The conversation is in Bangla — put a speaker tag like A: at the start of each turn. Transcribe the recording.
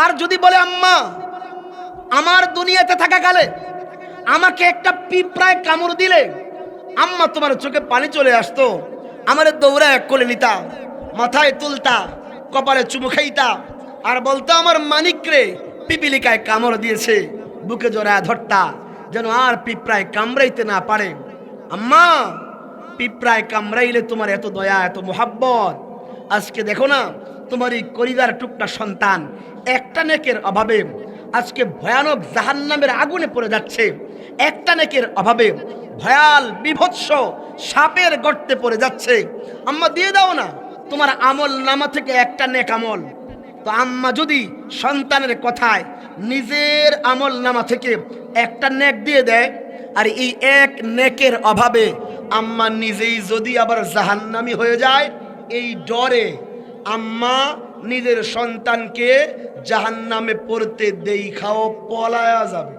A: আর যদি বলে আম্মা আমার দুনিয়াতে থাকাকালে আমাকে একটা পিঁপড়ায় কামড় দিলে আম্মা তোমার চোখে পানি চলে আসতো, আমারে দৌড়ায় কোলে নিতা, মাথায় তুলতা, কপালে চুমু খাইতা, আর বলতো আমার মানিক রে পিপিলিকায় কামড় দিয়েছে, বুকে জড়ায় ধরতা যেন আর পিঁপড়ায় কামড়াইতে না পারে। আম্মা পিঁপড়ায় কামড়াইলে তোমার এত দয়া এত মোহাব্বত, আজকে দেখো না তোমার এই কলিজার টুকটা সন্তান একটা নেকের অভাবে আজকে ভয়ানক জাহান্নামের আগুনে পড়ে যাচ্ছে, একটা নেকের অভাবে ভয়াল বিভৎস সাপের গর্তে পড়ে যাচ্ছে। আম্মা দিয়ে দাও না তোমার আমল নামা থেকে একটা নেক আমল। তো আম্মা যদি সন্তানের কথায় নিজের আমল নামা থেকে একটা নেক দিয়ে দেয়, আর এই এক নেকের অভাবে আম্মা নিজেই যদি আবার জাহান্নামী হয়ে যায়, এই ডরে আম্মা নিজের সন্তানকে জাহান্নামে পড়তে দেখাও পলায়া যাবে।